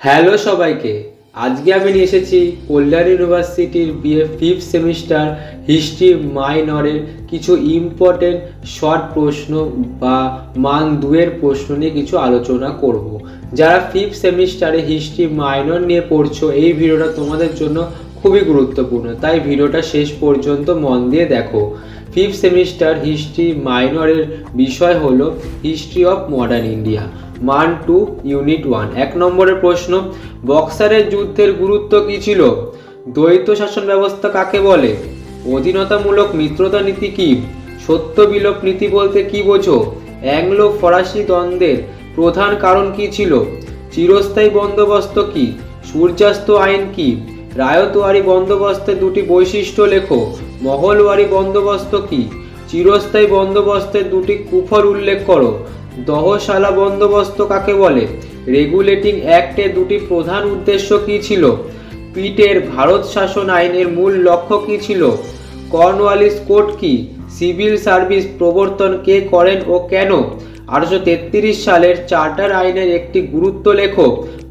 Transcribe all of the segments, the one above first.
Hello সবাইকে। আজকে আমি নিয়ে এসেছি কল্যাণ ইউনিভার্সিটির বিএ ফিফথ সেমিস্টার হিস্ট্রি মাইনরের কিছু ইম্পর্টেন্ট শর্ট প্রশ্ন বা মান 2-এর প্রশ্ন নিয়ে কিছু আলোচনা করব। যারা ফিফথ সেমিস্টারে হিস্ট্রি মাইনর নিয়ে পড়ছো, এই ভিডিওটা তোমাদের জন্য খুবই গুরুত্বপূর্ণ, তাই ভিডিওটা শেষ পর্যন্ত মন দিয়ে দেখো। ফিফথ সেমিস্টার হিস্ট্রি মাইনরের বিষয় হলো হিস্ট্রি অফ মডার্ন ইন্ডিয়া, মান 2, ইউনিট 1। 1 নম্বরের প্রশ্ন, বক্সারের যুদ্ধের গুরুত্ব কী ছিল? দ্বৈত শাসন ব্যবস্থা কাকে বলে? অধীনতামূলক মিত্রতা নীতি কি? সত্য বিলোপ নীতি বলতে কি বোঝো? অ্যাংলো ফরাসি দ্বন্দ্বের প্রধান কারণ কি ছিল? চিরস্থায়ী বন্দোবস্ত কি? সূর্যাস্ত আইন কি? রায়তওয়ারি বন্দোবস্তের দুটি বৈশিষ্ট্য লেখো। মহলওয়ারি বন্দোবস্ত কি? চিরস্থায়ী বন্দোবস্তের দুটি কুফল উল্লেখ করো। দহশালা বন্দোবস্ত কাকে বলে? রেগুলেটিং অ্যাক্টের দুটি প্রধান উদ্দেশ্য কী ছিল? পিটের ভারত শাসন আইনের মূল লক্ষ্য কী ছিল? কর্নওয়ালিস কোড কি? সিভিল সার্ভিস প্রবর্তন কে করেন ও কেন? 1833 সালের চার্টার আইনের একটি গুরুত্ব লেখো।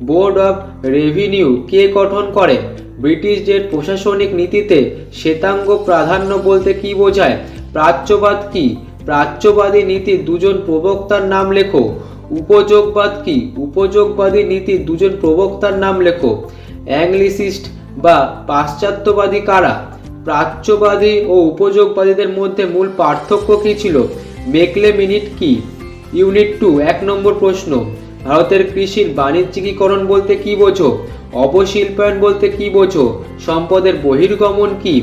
বোর্ড অফ রেভিনিউ কে গঠন করে? ব্রিটিশদের প্রশাসনিক নীতিতে শ্বেতাঙ্গ প্রাধান্য বলতে কি বোঝায়? প্রাচ্যবাদ কি? প্রাচ্যবাদী নীতির দুজন প্রবক্তার নাম লেখো। উপযোগবাদ কি? উপযোগবাদী নীতির দুজন প্রবক্তার নাম লেখো। অ্যাংলিসিস্ট বা পাশ্চাত্যবাদী কারা? প্রাচ্যবাদী ও উপযোগবাদীদের মধ্যে মূল পার্থক্য কী ছিল? মেকলে মিনিট কি? ইউনিট 2, 1 নম্বর প্রশ্ন, ভারতের কৃষির বাণিজ্যিকীকরণ বলতে কি বোঝো? অবশিল্পায়ন বলতে কি বোঝো? সম্পদের বহির্গমন কি?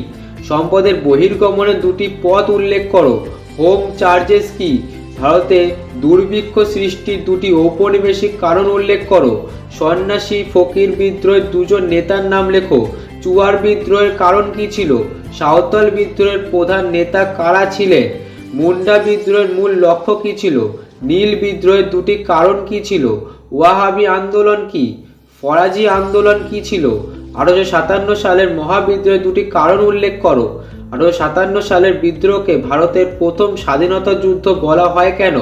সম্পদের বহির্গমনের দুটি পথ উল্লেখ করো। হোম চার্জেস কি? ভারতে দুর্ভিক্ষ সৃষ্টির দুটি ঔপনিবেশিক কারণ উল্লেখ করো। সন্ন্যাসী ফকির বিদ্রোহের দুজন নেতার নাম লেখো। চুয়ার বিদ্রোহের কারণ কি ছিল? সাঁওতাল বিদ্রোহের প্রধান নেতা কারা ছিলেন? মুন্ডা বিদ্রোহের মূল লক্ষ্য কি ছিল? নীল বিদ্রোহের দুটি কারণ কি ছিল? ওয়াহাবি আন্দোলন কি? ফরাজি আন্দোলন কি ছিল? 1857 সালের মহাবিদ্রোহের দুটি কারণ উল্লেখ করো। 1857 সালের বিদ্রোহকে ভারতের প্রথম স্বাধীনতা যুদ্ধ বলা হয় কেন?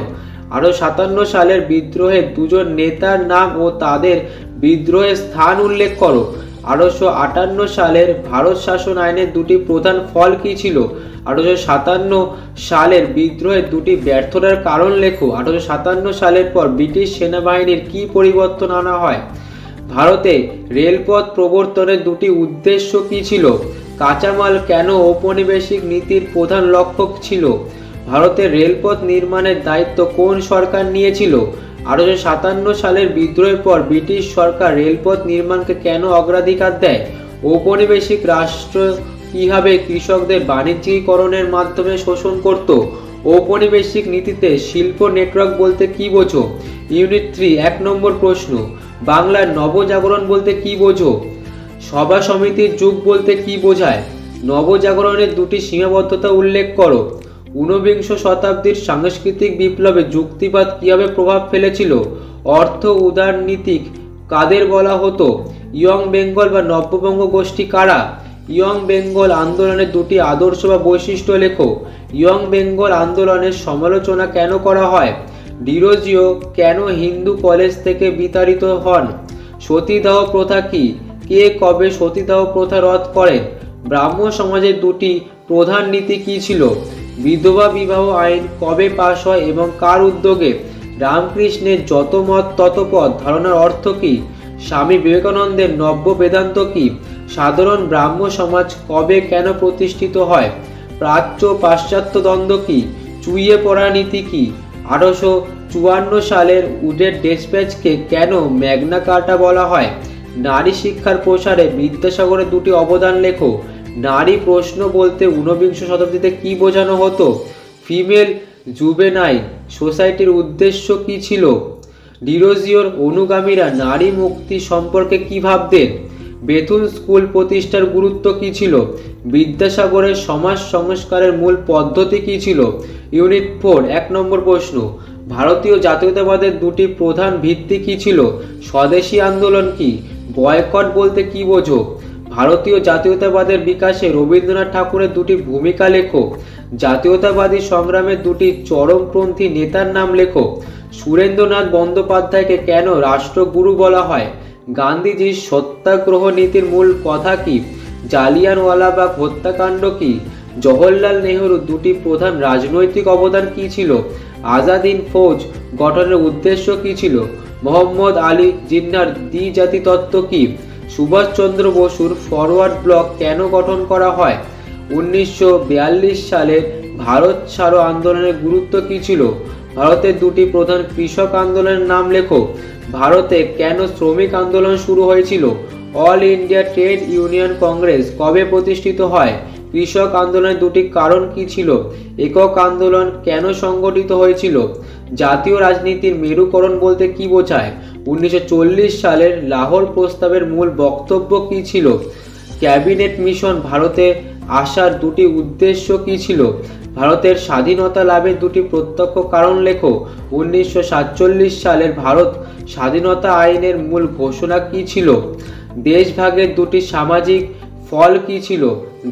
1857 সালের বিদ্রোহের দুজন নেতার নাম ও তাদের বিদ্রোহের স্থান উল্লেখ করো। 1858 সালের ভারত শাসন আইনের দুটি প্রধান ফল কী ছিল? 1857 সালের বিদ্রোহের দুটি ব্যর্থতার কারণ লেখো। 1857 সালের পর ব্রিটিশ সেনাবাহিনীর কী পরিবর্তন আনা হয়? ভারতে রেলপথ প্রবর্তনের দুটি উদ্দেশ্য কী ছিল? কাঁচামাল কেন ঔপনিবেশিক নীতির প্রধান লক্ষ্য ছিল? ভারতের রেলপথ নির্মাণের দায়িত্ব কোন সরকার নিয়েছিল? 1857 সালের বিদ্রোহের পর ব্রিটিশ সরকার রেলপথ নির্মাণকে কেন অগ্রাধিকার দেয়? ঔপনিবেশিক রাষ্ট্র কিভাবে কৃষকদের বাণিজ্যিকীকরণের মাধ্যমে শোষণ করত? ঔপনিবেশিক নীতিতে শিল্প নেটওয়ার্ক বলতে কি বোঝো? ইউনিট 3, 1 নম্বর প্রশ্ন, বাংলার নবজাগরণ বলতে কি বোঝো? সভা সমিতির যুগ বলতে কি বোঝায়? নবজাগরণের দুটি সীমাবদ্ধতা উল্লেখ করো। ঊনবিংশ শতাব্দীর সাংস্কৃতিক বিপ্লবে যুক্তিবাদ কিভাবে প্রভাব ফেলেছিল? অর্থ উদারনীতিক কাদের বলা হতো? ইয়ং বেঙ্গল বা নব্যবঙ্গ গোষ্ঠী কারা? ইয়ং বেঙ্গল আন্দোলনের দুটি আদর্শ বা বৈশিষ্ট্য লেখো। ইয়ং বেঙ্গল আন্দোলনের সমালোচনা কেন করা হয়? ডিরোজিও কেন হিন্দু কলেজ থেকে বিতাড়িত হন? সতীদাহ প্রথা কি? কে কবে সতীদাহ প্রথা রদ করেন? ব্রাহ্ম সমাজের দুটি প্রধান নীতি কী ছিল? বিধবা বিবাহ আইন কবে পাশ হয় এবং কার উদ্যোগে? রামকৃষ্ণের যত মত তত পথ ধারণার অর্থ কী? স্বামী বিবেকানন্দের নব্য বেদান্ত কী? সাধারণ ব্রাহ্ম সমাজ কবে কেন প্রতিষ্ঠিত হয়? প্রাচ্য পাশ্চাত্য দ্বন্দ্ব কী? চুইয়ে পড়া নীতি কী? 1854 সালের উডের ডেসপ্যাচকে কেন ম্যাগনা কার্টা বলা হয়? নারী শিক্ষার প্রসারে বিদ্যাসাগরের দুটি অবদান লেখো। নারী প্রশ্ন বলতে ঊনবিংশ শতাব্দীতে কি বোঝানো হতো? ফিমেল জুভেনাইল সোসাইটির উদ্দেশ্য কি ছিল? ডিরোজিওর অনুগামীরা নারী মুক্তি সম্পর্কে কি ভাবতেন? বেথুন স্কুল প্রতিষ্ঠার গুরুত্ব কী ছিল? বিদ্যাসাগরের সমাজ সংস্কারের মূল পদ্ধতি কী ছিল? ইউনিট 4, 1 নম্বর প্রশ্ন, ভারতীয় জাতীয়তাবাদের দুটি প্রধান ভিত্তি কী ছিল? স্বদেশী আন্দোলন কি? বয়কট বলতে কি বোঝো? ভারতীয় জাতীয়তাবাদের বিকাশে রবীন্দ্রনাথ ঠাকুরের দুটি ভূমিকা লেখো। জাতীয়তাবাদী সংগ্রামের দুটি চরমপন্থী নেতার নাম লেখো। সুরেন্দ্রনাথ বন্দ্যোপাধ্যায়কে কেন রাষ্ট্রগুরু বলা হয়? গান্ধীজির সত্যাগ্রহ নীতির মূল কথা কি? জালিয়ানওয়ালাবাগ হত্যাকাণ্ড কি? জওহরলাল নেহরুর দুটি প্রধান রাজনৈতিক অবদান কি ছিল? আজাদ হিন্দ ফৌজ গঠনের উদ্দেশ্য কি ছিল? মোহাম্মদ আলী জিন্নাহর দ্বিজাতি তত্ত্ব কি? সুভাষচন্দ্র বসুর ফরওয়ার্ড ব্লক কেন গঠন করা হয়? 1942 সালে ভারত ছাড়ো আন্দোলনের গুরুত্ব কি ছিল? ভারতের দুটি প্রধান কৃষক আন্দোলনের নাম লেখো। ভারতে কেন শ্রমিক আন্দোলন শুরু হয়েছিল? All India trade union Congress কবে প্রতিষ্ঠিত হয়? কৃষক আন্দোলনের দুটি কারণ কি ছিল? একক আন্দোলন কেন সংগঠিত হয়েছিল? জাতীয় রাজনীতির মেরুকরণ বলতে কি বোঝায়? 1940 সালের লাহোর প্রস্তাবের মূল বক্তব্য কি ছিল? ক্যাবিনেট মিশন ভারতে আসার দুটি উদ্দেশ্য কি ছিল? ভারতের স্বাধীনতা লাভের দুটি প্রত্যক্ষ কারণ লেখো। 1947 সালের ভারত স্বাধীনতা আইনের মূল ঘোষণা কি ছিল? দেশভাগের দুটি সামাজিক ফল কি ছিল?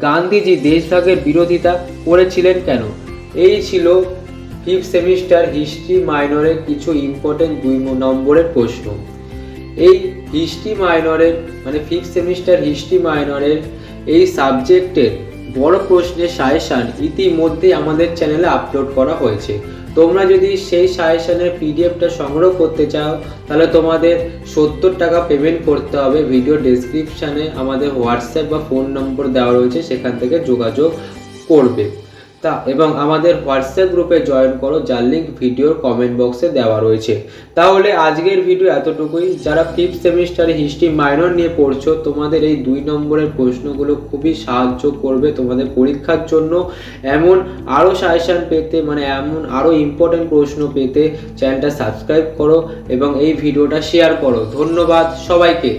গান্ধীজি দেশভাগের বিরোধিতা করেছিলেন কেন? এই ছিল ফিফথ সেমিস্টার হিস্ট্রি মাইনরের কিছু ইম্পর্টেন্ট 2 নম্বরের প্রশ্ন। এই হিস্ট্রি মাইনরের মানে ফিফথ সেমিস্টার হিস্ট্রি মাইনরের এই সাবজেক্টের বড় প্রশ্নের সাজেশান ইতিমধ্যেই আমাদের চ্যানেলে আপলোড করা হয়েছে। তোমরা যদি সেই সাজেশানের পিডিএফটা সংগ্রহ করতে চাও তাহলে তোমাদের 70 টাকা পেমেন্ট করতে হবে। ভিডিও ডেসক্রিপশানে আমাদের হোয়াটসঅ্যাপ বা ফোন নম্বর দেওয়া রয়েছে, সেখান থেকে যোগাযোগ করবে। এবং আমাদের হোয়াটসঅ্যাপ গ্রুপে জয়েন করো, যার লিঙ্ক ভিডিওর কমেন্ট বক্সে দেওয়া রয়েছে। তাহলে আজকের ভিডিও এতটুকুই। যারা ফিফথ সেমিস্টারে হিস্ট্রি মাইনর নিয়ে পড়ছো, তোমাদের এই 2 নম্বরের প্রশ্নগুলো খুবই সাহায্য করবে তোমাদের পরীক্ষার জন্য। এমন আরও সাজেশান পেতে এমন আরও ইম্পর্টেন্ট প্রশ্ন পেতে চ্যানেলটা সাবস্ক্রাইব করো এবং এই ভিডিওটা শেয়ার করো। ধন্যবাদ সবাইকে।